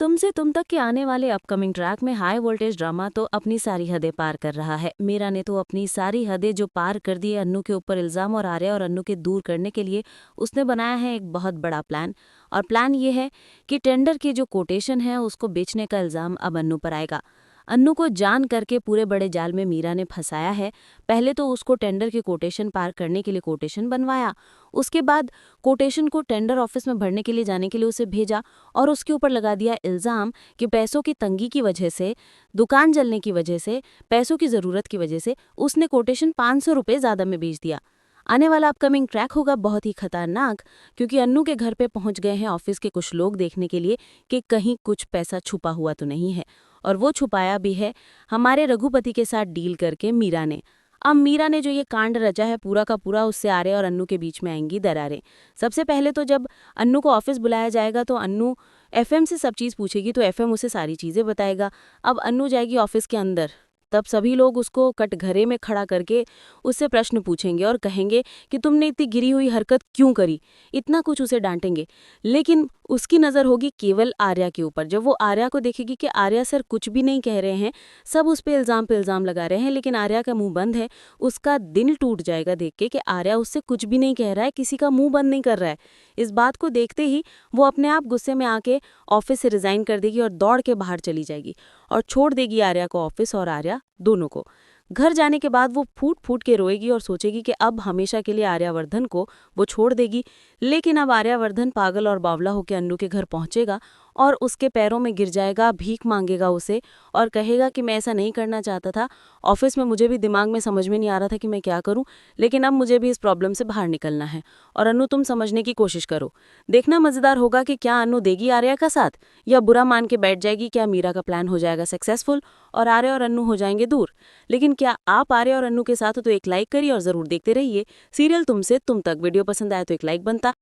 तुमसे तुम तक के आने वाले अपकमिंग ट्रैक में हाई वोल्टेज ड्रामा तो अपनी सारी हदें पार कर रहा है। मीरा ने तो अपनी सारी हदें जो पार कर दी है अन्नू के ऊपर इल्जाम और आर्या और अन्नू के दूर करने के लिए उसने बनाया है एक बहुत बड़ा प्लान। और प्लान ये है कि टेंडर की जो कोटेशन है उसको बेचने का इल्जाम अब अन्नू पर आएगा। अन्नू को जान करके पूरे बड़े जाल में मीरा ने फंसाया है। पहले तो उसको टेंडर की कोटेशन पार करने के लिए कोटेशन बनवाया, उसके बाद कोटेशन को टेंडर ऑफिस में भरने के लिए जाने के लिए उसे भेजा और उसके ऊपर लगा दिया इल्ज़ाम कि पैसों की तंगी की वजह से, दुकान जलने की वजह से, पैसों की ज़रूरत की वजह से उसने कोटेशन 500 रुपये ज़्यादा में बेच दिया। आने वाला अपकमिंग ट्रैक होगा बहुत ही खतरनाक, क्योंकि अन्नू के घर पे पहुंच गए हैं ऑफिस के कुछ लोग देखने के लिए कि कहीं कुछ पैसा छुपा हुआ तो नहीं है। और वो छुपाया भी है हमारे रघुपति के साथ डील करके मीरा ने। अब मीरा ने जो ये कांड रचा है पूरा का पूरा, उससे आर्या और अन्नू के बीच में आएंगी दरारें। सबसे पहले तो जब अन्नू को ऑफिस बुलाया जाएगा तो अन्नू एफएम से सब चीज़ पूछेगी तो एफएम उसे सारी चीज़ें बताएगा। अब अन्नू जाएगी ऑफिस के अंदर, तब सभी लोग उसको कटघरे में खड़ा करके उससे प्रश्न पूछेंगे और कहेंगे कि तुमने इतनी गिरी हुई हरकत क्यों करी, इतना कुछ उसे डांटेंगे। लेकिन उसकी नज़र होगी केवल आर्या के ऊपर। जब वो आर्या को देखेगी कि आर्या सर कुछ भी नहीं कह रहे हैं, सब उस पे इल्ज़ाम लगा रहे हैं, लेकिन आर्या का मुंह बंद है, उसका दिल टूट जाएगा देख के कि आर्या उससे कुछ भी नहीं कह रहा है, किसी का मुंह बंद नहीं कर रहा है। इस बात को देखते ही वो अपने आप गुस्से में आके ऑफिस से रिज़ाइन कर देगी और दौड़ के बाहर चली जाएगी और छोड़ देगी आर्या को ऑफिस और आर्या दोनों को। घर जाने के बाद वो फूट फूट के रोएगी और सोचेगी कि अब हमेशा के लिए आर्यावर्धन को वो छोड़ देगी। लेकिन अब आर्यावर्धन पागल और बावला होकर अन्नू के घर पहुंचेगा और उसके पैरों में गिर जाएगा, भीख मांगेगा उसे और कहेगा कि मैं ऐसा नहीं करना चाहता था, ऑफिस में मुझे भी दिमाग में समझ में नहीं आ रहा था कि मैं क्या करूं, लेकिन अब मुझे भी इस प्रॉब्लम से बाहर निकलना है और अन्नू तुम समझने की कोशिश करो। देखना मजेदार होगा कि क्या अन्नू देगी आर्या का साथ या बुरा मान के बैठ जाएगी। क्या मीरा का प्लान हो जाएगा सक्सेसफुल और आर्या और अन्नू हो जाएंगे दूर। लेकिन क्या आप आर्या और अन्नू के साथ हो तो एक लाइक करिए और जरूर देखते रहिए सीरियल तुमसे तुम तक। वीडियो पसंद आए तो एक लाइक बनता।